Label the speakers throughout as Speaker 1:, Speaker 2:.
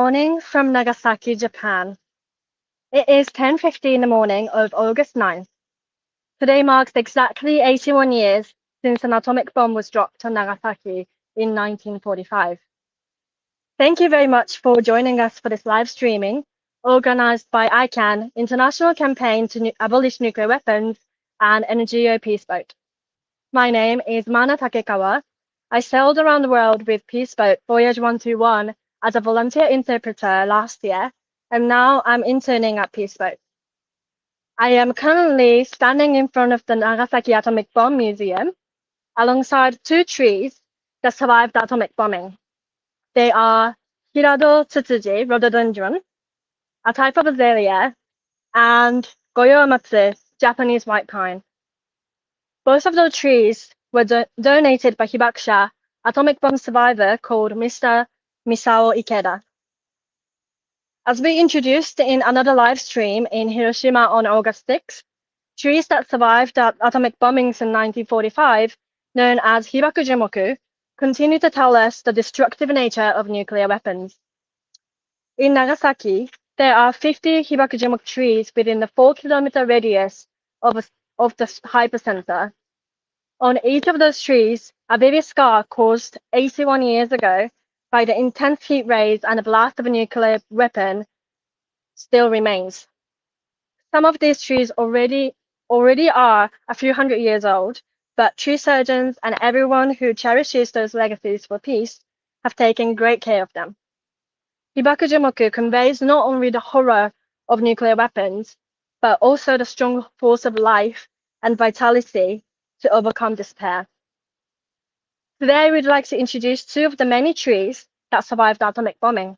Speaker 1: morning from Nagasaki, Japan. It is 10:50 in the morning of August 9th. Today marks exactly 81 years since an atomic bomb was dropped on Nagasaki in 1945. Thank you very much for joining us for this live streaming organized by ICAN, International Campaign to Abolish Nuclear Weapons, and NGO Peace Boat. My name is Mana Takekawa. I sailed around the world with Peace Boat Voyage 121 as a volunteer interpreter last year, and now I'm interning at Peace Boat. I am currently standing in front of the Nagasaki Atomic Bomb Museum alongside two trees that survived the atomic bombing. They are Hirado Tsutsuji rhododendron, a type of azalea, and Goyomatsu, Japanese white pine. Both of those trees were donated by Hibakusha, atomic bomb survivor called Mr. Misao Ikeda. As we introduced in another live stream in Hiroshima on August 6th, trees that survived the atomic bombings in 1945, known as Hibaku Jumoku, continue to tell us the destructive nature of nuclear weapons. In Nagasaki, there are 50 Hibaku Jumoku trees within the 4-kilometer radius of the Hypocenter. On each of those trees, a baby scar caused 81 years ago by the intense heat rays and the blast of a nuclear weapon still remains. Some of these trees already are a few hundred years old, but tree surgeons and everyone who cherishes those legacies for peace have taken great care of them. Hibaku Jumoku conveys not only the horror of nuclear weapons, but also the strong force of life and vitality to overcome despair. Today, we'd like to introduce two of the many trees that survived the atomic bombing.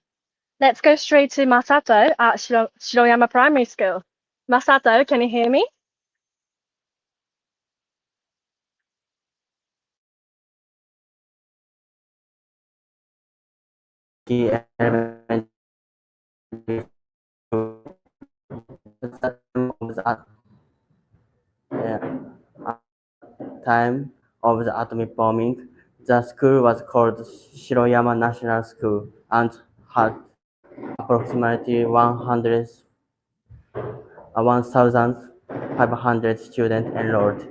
Speaker 1: Let's go straight to Masato at Shiroyama Primary School. Masato, can you hear me?
Speaker 2: Key elementary school. At the time of the atomic bombing, the school was called Shiroyama National School and had approximately 1,500 students enrolled.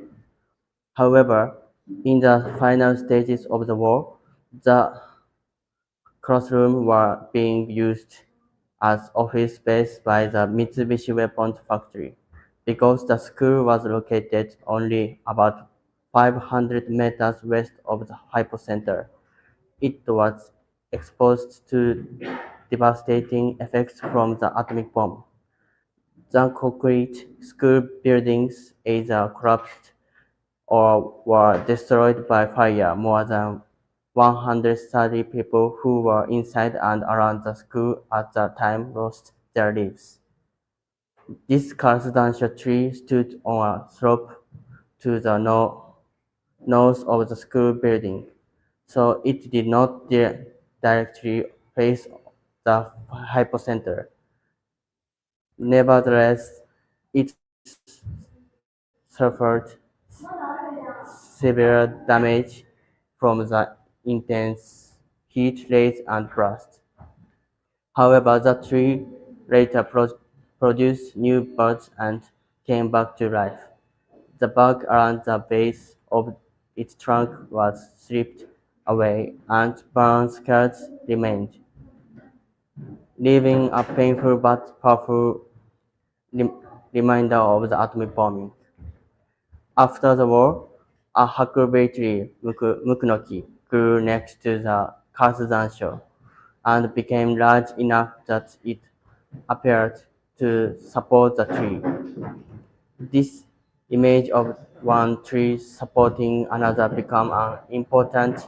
Speaker 2: However, in the final stages of the war, the classrooms were being used as office space by the Mitsubishi Weapons Factory. Because the school was located only about 500 meters west of the Hypocenter, it was exposed to devastating effects from the atomic bomb. The concrete school buildings either collapsed or were destroyed by fire. More than 130 people who were inside and around the school at the time lost their lives. This residential tree stood on a slope to the north of the school building, so it did not directly face the hypocenter. Nevertheless, it suffered severe damage from the intense heat rays and blast. However, the tree later produced new buds and came back to life. The bark around the base of its trunk was stripped away and burn scars remained, leaving a painful but powerful reminder of the atomic bombing. After the war, a huckleberry tree, mukunoki, grew next to the Katsudansho and became large enough that it appeared to support the tree. This image of one tree supporting another became an important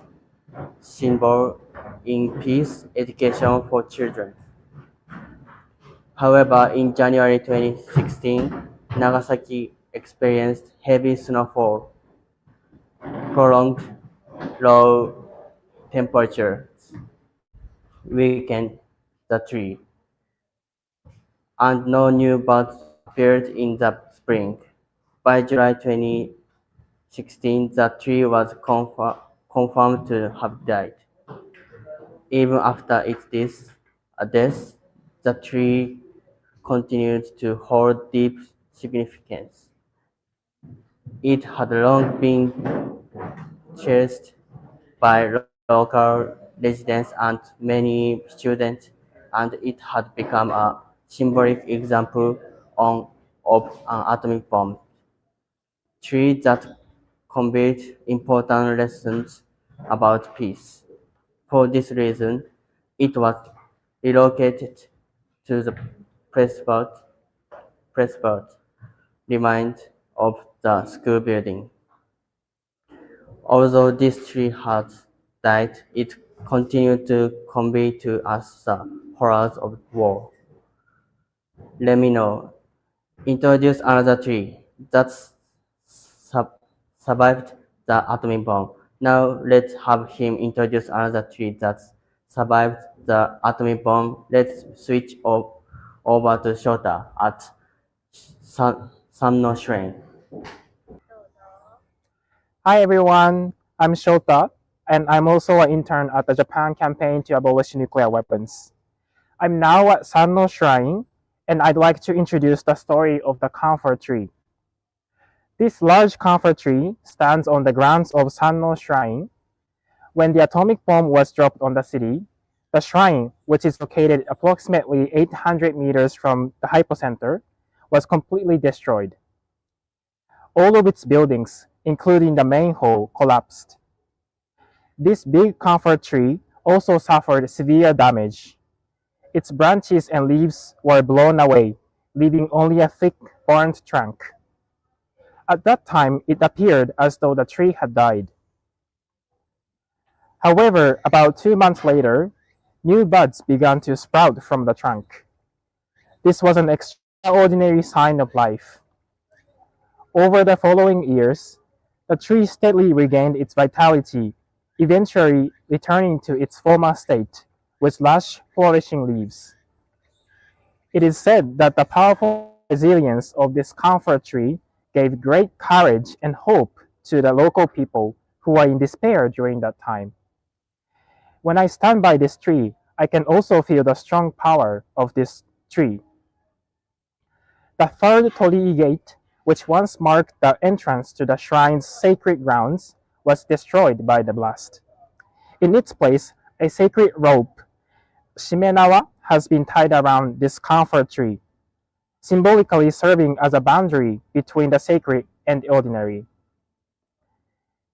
Speaker 2: symbol in peace education for children. However, in January 2016, Nagasaki experienced heavy snowfall, prolonged low temperatures weakened the tree, and no new buds appeared in the spring. By July 2016, the tree was confirmed to have died. Even after its death, Thus, the tree continued to hold deep significance. It had long been cherished by local residents and many students, and it had become a symbolic example of an atomic bomb tree that conveyed important lessons about peace. For this reason, it was relocated to the Prescott remained of the school building. Although this tree had died, it continued to convey to us the horrors of war. Let me know. Introduce another tree that sub- survived the atomic bomb. Now let's have him introduce another tree that survived the atomic bomb. Let's switch over to Shota at Sanno Shrine.
Speaker 3: Hi everyone, I'm Shota, and I'm also an intern at the Japan campaign to abolish nuclear weapons. I'm now at Sanno Shrine, and I'd like to introduce the story of the camphor tree. This large camphor tree stands on the grounds of Sanno Shrine. When the atomic bomb was dropped on the city, the shrine, which is located approximately 800 meters from the Hypocenter, was completely destroyed. All of its buildings, including the main hall, collapsed. This big camphor tree also suffered severe damage. Its branches and leaves were blown away, leaving only a thick, burnt trunk. At that time, it appeared as though the tree had died. However, about 2 months later, new buds began to sprout from the trunk. This was an extraordinary sign of life. Over the following years, the tree steadily regained its vitality, eventually returning to its former state with lush, flourishing leaves. It is said that the powerful resilience of this camphor tree gave great courage and hope to the local people who were in despair during that time. When I stand by this tree, I can also feel the strong power of this tree. The third torii gate, which once marked the entrance to the shrine's sacred grounds, was destroyed by the blast. In its place, a sacred rope, shimenawa, has been tied around this camphor tree, symbolically serving as a boundary between the sacred and the ordinary.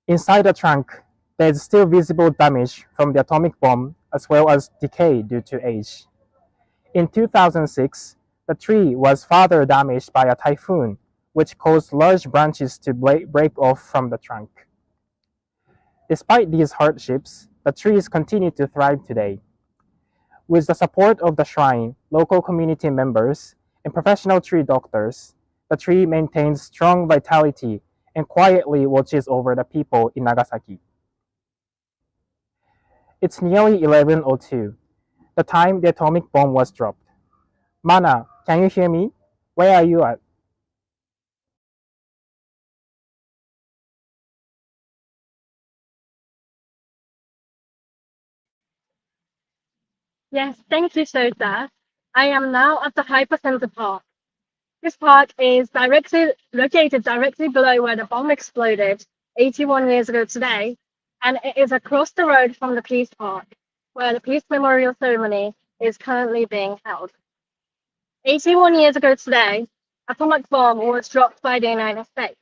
Speaker 3: Inside the trunk, there is still visible damage from the atomic bomb as well as decay due to age. In 2006, the tree was further damaged by a typhoon, which caused large branches to break off from the trunk. Despite these hardships, the trees continue to thrive today. With the support of the shrine, local community members, and professional tree doctors, the tree maintains strong vitality and quietly watches over the people in Nagasaki. It's nearly 11:02, the time the atomic bomb was dropped. Mana, can you hear me? Where are you at?
Speaker 1: Yes, thank you, Shota. I am now at the Hypocenter Park. This park is located directly below where the bomb exploded 81 years ago today, and it is across the road from the Peace Park, where the Peace Memorial Ceremony is currently being held. 81 years ago today, atomic bomb was dropped by the United States.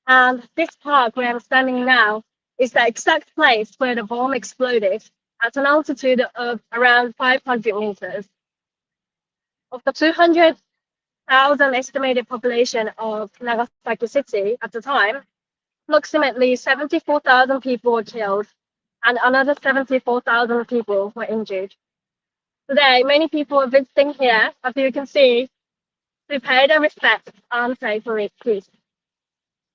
Speaker 1: And this park where I'm standing now is the exact place where the bomb exploded at an altitude of around 500 meters. Of the 200,000 estimated population of Nagasaki City at the time, approximately 74,000 people were killed and another 74,000 people were injured. Today, many people are visiting here, as you can see, to pay their respects and pray for its peace.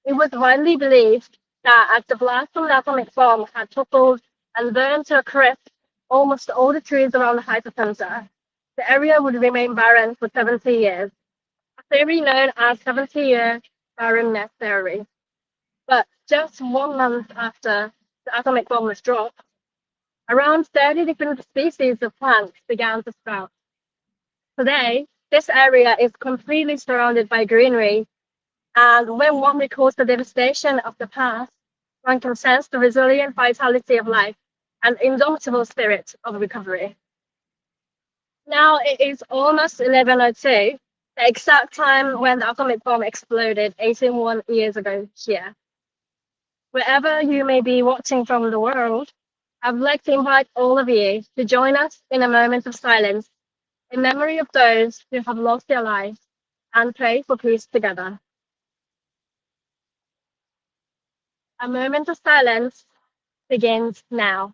Speaker 1: It was widely believed that as the blast from the atomic bomb had toppled and burned to a crisp almost all the trees around the hypocenter, the area would remain barren for 70 years, a theory known as 70-year barrenness theory. But just 1 month after the atomic bomb was dropped, Around 30 different species of plants began to sprout. Today, this area is completely surrounded by greenery, and when one recalls the devastation of the past, one can sense the resilient vitality of life and indomitable spirit of recovery. Now it is almost 11:02, the exact time when the atomic bomb exploded 81 years ago here. Wherever you may be watching from the world, I'd like to invite all of you to join us in a moment of silence in memory of those who have lost their lives and pray for peace together. A moment of silence begins now.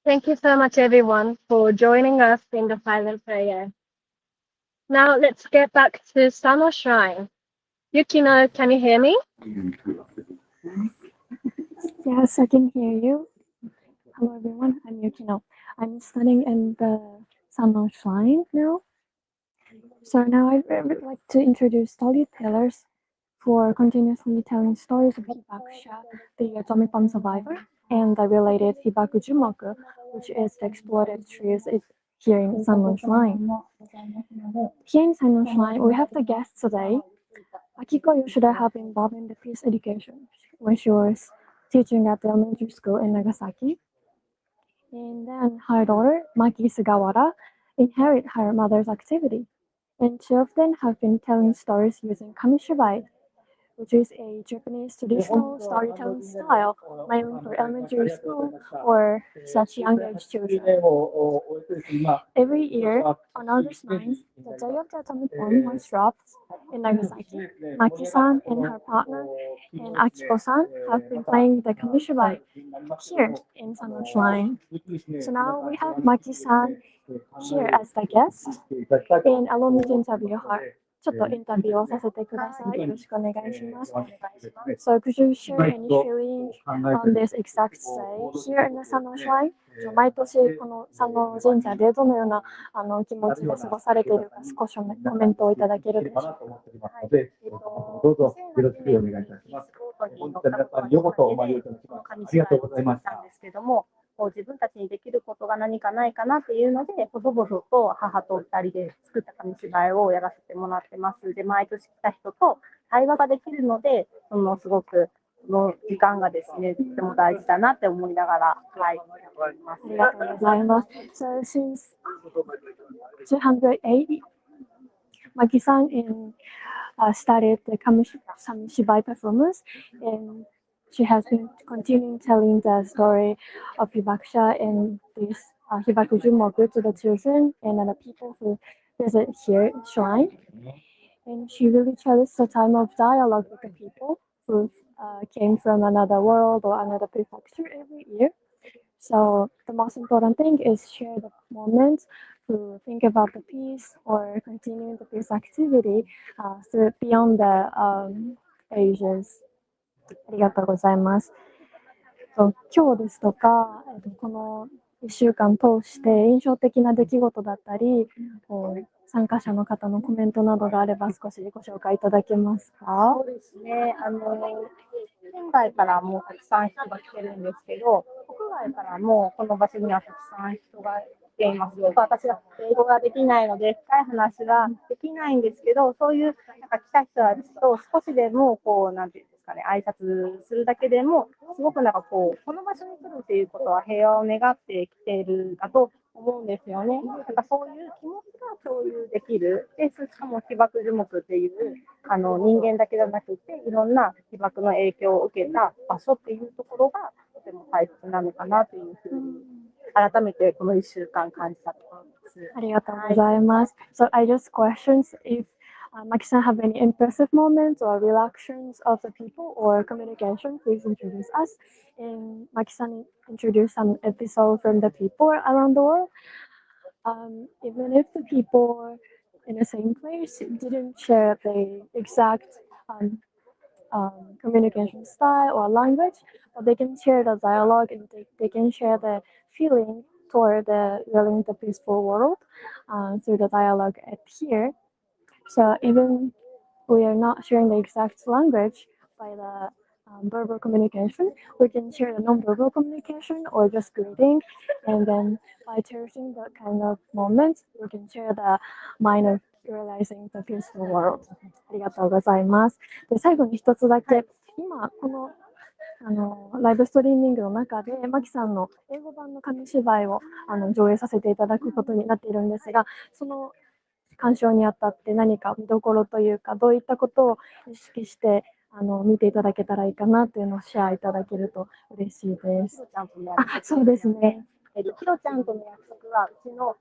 Speaker 1: Thank you so much, everyone, for joining us in the silent prayer. Now let's get back to Sanno Shrine. Yukino, can you hear me?
Speaker 4: Yes, I can hear you. Hello, everyone. I'm Yukino. I'm studying in the Sanno Shrine now. So now I would like to introduce storytellers for continuously telling stories of Hibakusha, the atomic bomb survivor, and the related Hibaku Jumoku, which is the exploded trees here in Sanno Shrine. Here in Sanno Shrine, we have the guests today. Akiko Yoshida have been involved in the peace education when she was teaching at the elementary school in Nagasaki. And then her daughter, Maki Sugawara, inherit her mother's activity. And two of them have been telling stories using kamishibai, which is a Japanese traditional storytelling style, mainly for elementary school or such young age children. Every year, on August 9th, the day of the atomic bomb was dropped in Nagasaki. Maki-san and her partner and Akiko-san have been playing the kamishibai here in Sanno Shrine. So now we have Maki-san here as the guest, and allow me to interview her. ちょっとインタビューをさせてください。よろしくお願いします。So could you share any feeling on this exact day here in the Sanno Shrine? 毎年この佐野神社でどのような気持ちで過ごされているか少しコメントをいただけるでしょうか。
Speaker 5: はい、どうぞよろしくお願いいたします。ボートに乗ったことは初めてで、この紙芝居を作ったんですけども、自分たちにできることが何かないかなっていうので、細々と母と2人で作った紙芝居をやらせてもらってます。で、毎年来た人と対話ができるので、すごくその時間がですね、とても大事だなって思いながら、はい、やっています。
Speaker 4: ありがとうございます。So since 280, Maki-san started the kamishibai performance, and she has been continuing telling the story of Hibakusha and this Hibaku Jumoku to the children and other people who visit here shrine. And she really cherishes the time of dialogue with the people who came from another world or another prefecture every year. So the most important thing is share the moments to think about the peace or continue the peace activity through beyond the ages. ありがとうございます。今日ですとか、この1週間通して印象的な出来事だったり、参加者の方のコメントなどがあれば少しご紹介いただけますか？
Speaker 5: そうですね。県外からもたくさん人が来てるんですけど、国外からもこの場所にはたくさん人が来ています。私は英語ができないので深い話ができないんですけど、そういうなんか来た人たちと少しでもなんていうんですですかね、挨拶するだけでも、すごくなんかこう、この場所に来るっていうことは平和を願ってきているだと思うんですよね。なんかそういう気持ちが共有できる。で、しかも被爆樹木っていう、人間だけじゃなくて、いろんな被爆の影響を受けた場所っていうところが、とても大切なのかなというふうに、改めてこの1週間感じたところです。
Speaker 4: ありがとうございます。So I just questions if Maki-san have any impressive moments or reactions of the people or communication, please introduce us. And Maki-san introduced some episode from the people around the world. Even if the people in the same place didn't share the exact communication style or language, but they can share the dialogue and they can share the feeling toward the willing the peaceful world through the dialogue at here. So even we are not sharing the exact language by the verbal communication, we can share the non-verbal communication or just greeting, and then by cherishing that kind of moments, we can share the mind of realizing the peaceful world. ありがとうございます。で、最後に一つだけ、今このライブストリーミングの中で、マキさんの英語版の紙芝居を上映させていただくことになっているんですが、その鑑賞にあたって何か見どころというか、どういったことを意識して見ていただけたらいいかなというのをシェアいただけると嬉しいです。そうですね。
Speaker 5: ひろちゃんとの約束は、うちの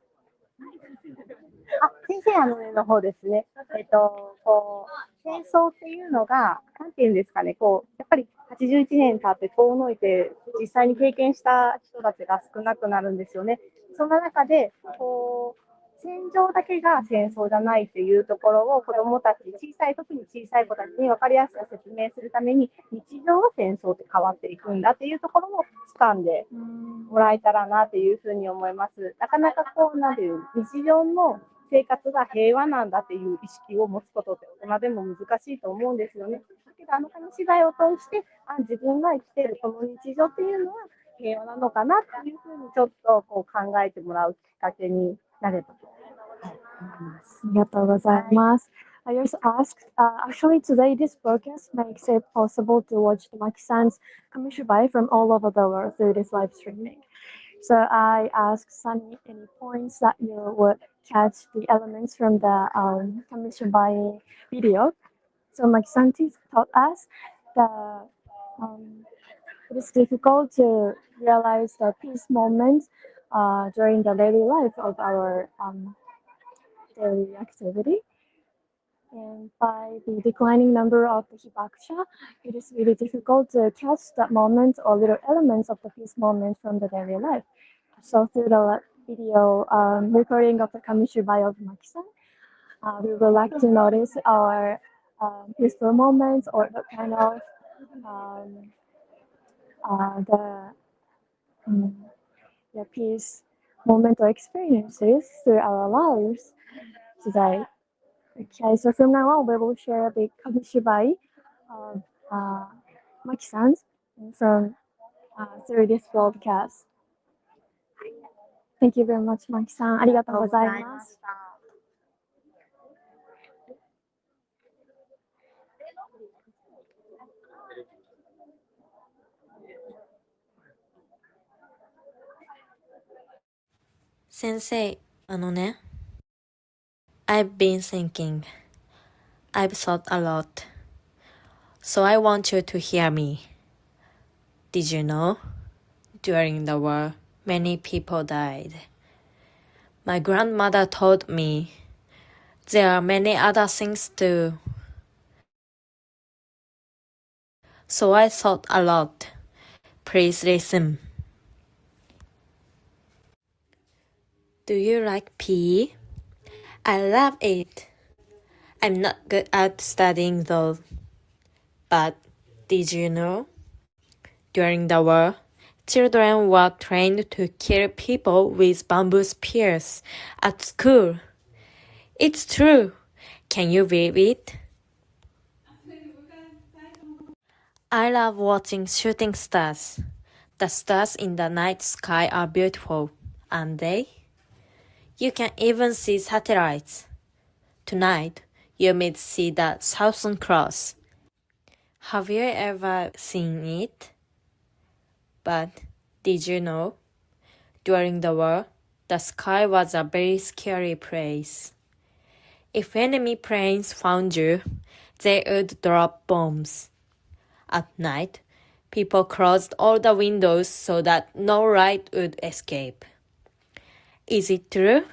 Speaker 5: 先生上の方ですね。こう戦争っていうのが、なんていうんですかね、こうやっぱり81年経って遠のいて、実際に経験した人たちが少なくなるんですよね。そんな中で、こう戦場だけが戦争じゃないっていうところを子どもたち、特に小さい子たちに分かりやすく説明するために、日常は戦争って変わっていくんだっていうところを掴んでもらえたらなっていうふうに思います。なかなかこう、なんていう、日常の生活が平和なんだっていう意識を持つことって大人でも難しいと思うんですよね。だけど紙芝居を通して、自分が生きているこの日常っていうのは平和なのかなっていうふうにちょっとこう考えてもらうきっかけになればと思います。
Speaker 4: ありがとうございます。I just asked, actually today this broadcast makes it possible to watch the Maki-san's kamishibai from all over the world through this live streaming. So I asked Sunny any points that you would catch the elements from the kamishibai video. So Maki-san taught us that it is difficult to realize the peace moments during the daily life of our daily activity. And by the declining number of the hibakusha, it is really difficult to catch that moment or little elements of the peace moment from the daily life. So through the video recording of the kamishibai of Maki-san, we would like to notice our peaceful moments or the kind of the peace moment or experiences through our lives today. Okay, so from now on, we will share the kamishibai of Maki-san from through this broadcast. Thank you very much, Maki-san. ありがとうございます。
Speaker 6: 先生、I've been thinking. I've thought a lot. So I want you to hear me. Did you know? During the war, many people died. My grandmother told me there are many other things too. So I thought a lot. Please listen. Do you like PE? I love it. I'm not good at studying though. But did you know? During the war, children were trained to kill people with bamboo spears at school. It's true. Can you believe it? I love watching shooting stars. The stars in the night sky are beautiful, aren't they? You can even see satellites. Tonight, you may see the Southern Cross. Have you ever seen it? But did you know? During the war, the sky was a very scary place. If enemy planes found you, they would drop bombs. At night, people closed all the windows so that no light would escape. Is it true?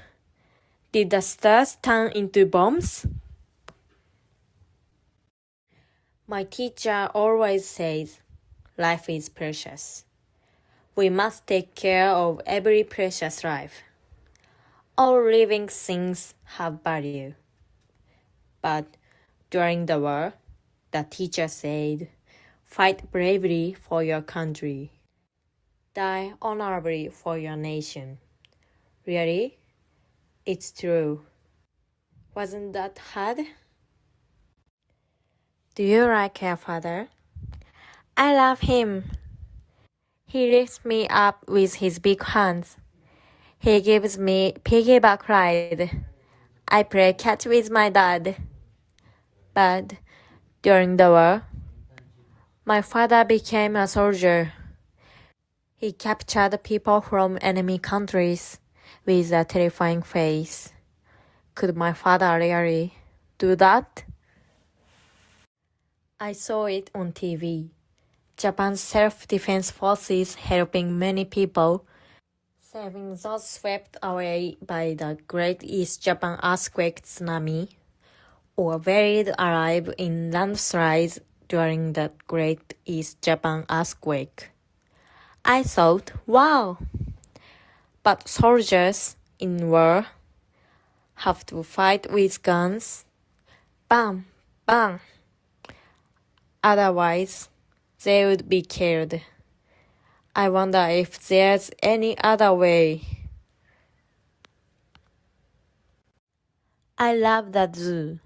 Speaker 6: Did the stars turn into bombs? My teacher always says, life is precious. We must take care of every precious life. All living things have value. But during the war, the teacher said, fight bravely for your country. Die honorably for your nation. Really? It's true. Wasn't that hard? Do you like your father? I love him. He lifts me up with his big hands. He gives me piggyback ride. I play catch with my dad. But during the war, my father became a soldier. He captured people from enemy countries with a terrifying face. Could my father really do that? I saw it on TV. Japan's self-defense forces helping many people, saving those swept away by the Great East Japan Earthquake tsunami, or buried alive in landslides during the Great East Japan Earthquake. I thought, wow! But soldiers in war have to fight with guns. Bam! Bam! Otherwise, they would be killed. I wonder if there's any other way. I love the zoo.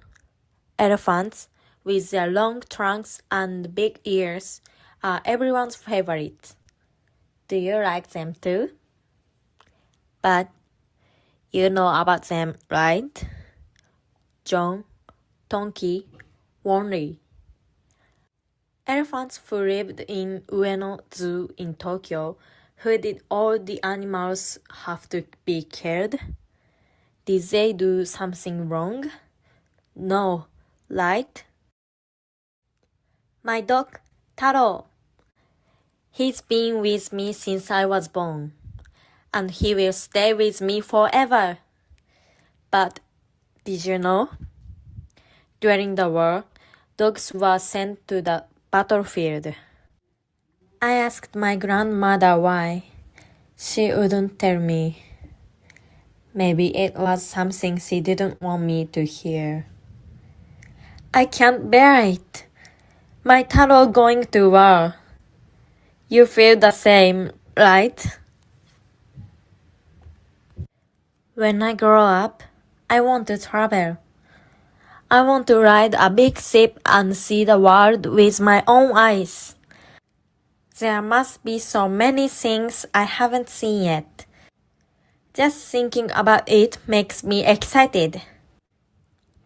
Speaker 6: Elephants, with their long trunks and big ears, are everyone's favorite. Do you like them too? But you know about them, right? John, Donkey, Wonry. Elephants who lived in Ueno Zoo in Tokyo, who did all the animals have to be killed? Did they do something wrong? No, right? My dog, Taro. He's been with me since I was born, and he will stay with me forever. But did you know? During the war, dogs were sent to the battlefield. I asked my grandmother why. She wouldn't tell me. Maybe it was something she didn't want me to hear. I can't bear it. My Taro going to war. You feel the same, right? When I grow up, I want to travel. I want to ride a big ship and see the world with my own eyes. There must be so many things I haven't seen yet. Just thinking about it makes me excited.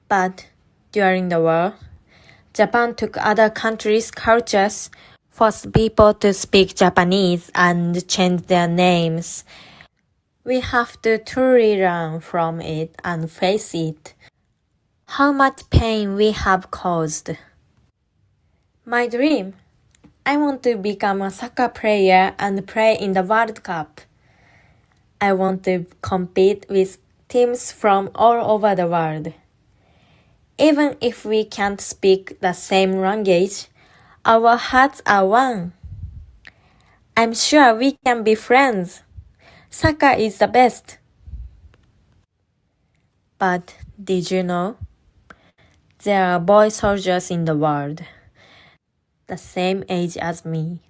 Speaker 6: But during the war, Japan took other countries' cultures, forced people to speak Japanese and change their names. We have to truly learn from it and face it. How much pain we have caused. My dream. I want to become a soccer player and play in the World Cup. I want to compete with teams from all over the world. Even if we can't speak the same language, our hearts are one. I'm sure we can be friends. Soccer is the best. But did you know? There are boy soldiers in the world, the same age as me.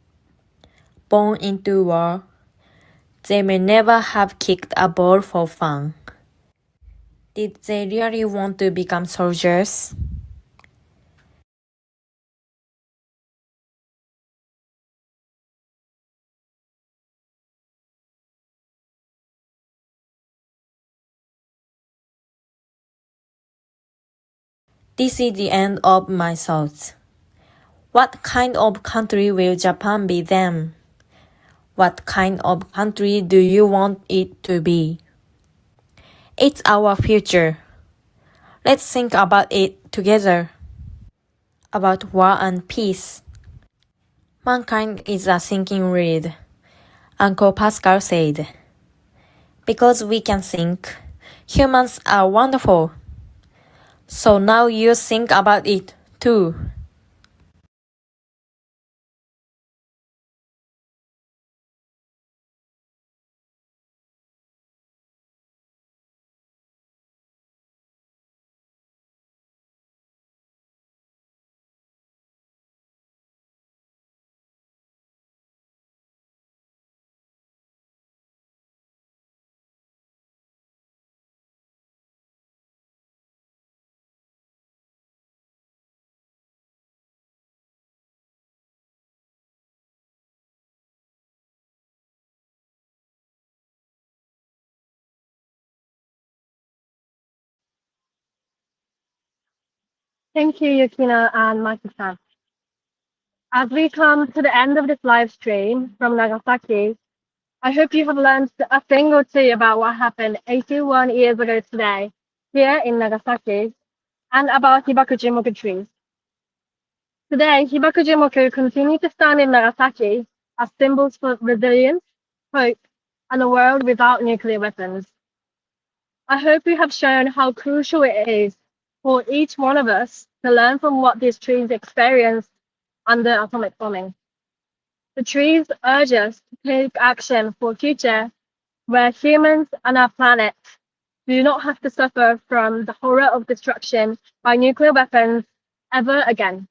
Speaker 6: Born into war, they may never have kicked a ball for fun. Did they really want to become soldiers? This is the end of my thoughts. What kind of country will Japan be then? What kind of country do you want it to be? It's our future. Let's think about it together. About war and peace. Mankind is a thinking reed, Uncle Pascal said. Because we can think, humans are wonderful. So now you think about it too.
Speaker 1: Thank you, Yukino and Maki-san. As we come to the end of this live stream from Nagasaki, I hope you have learned a thing or two about what happened 81 years ago today here in Nagasaki and about Hibaku Jumoku trees. Today, Hibaku Jumoku continue to stand in Nagasaki as symbols for resilience, hope, and a world without nuclear weapons. I hope we have shown how crucial it is for each one of us to learn from what these trees experienced under atomic bombing. The trees urge us to take action for a future where humans and our planet do not have to suffer from the horror of destruction by nuclear weapons ever again.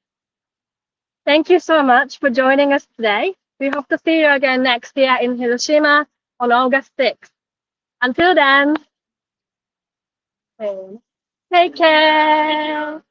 Speaker 1: Thank you so much for joining us today. We hope to see you again next year in Hiroshima on August 6th. Until then, take care.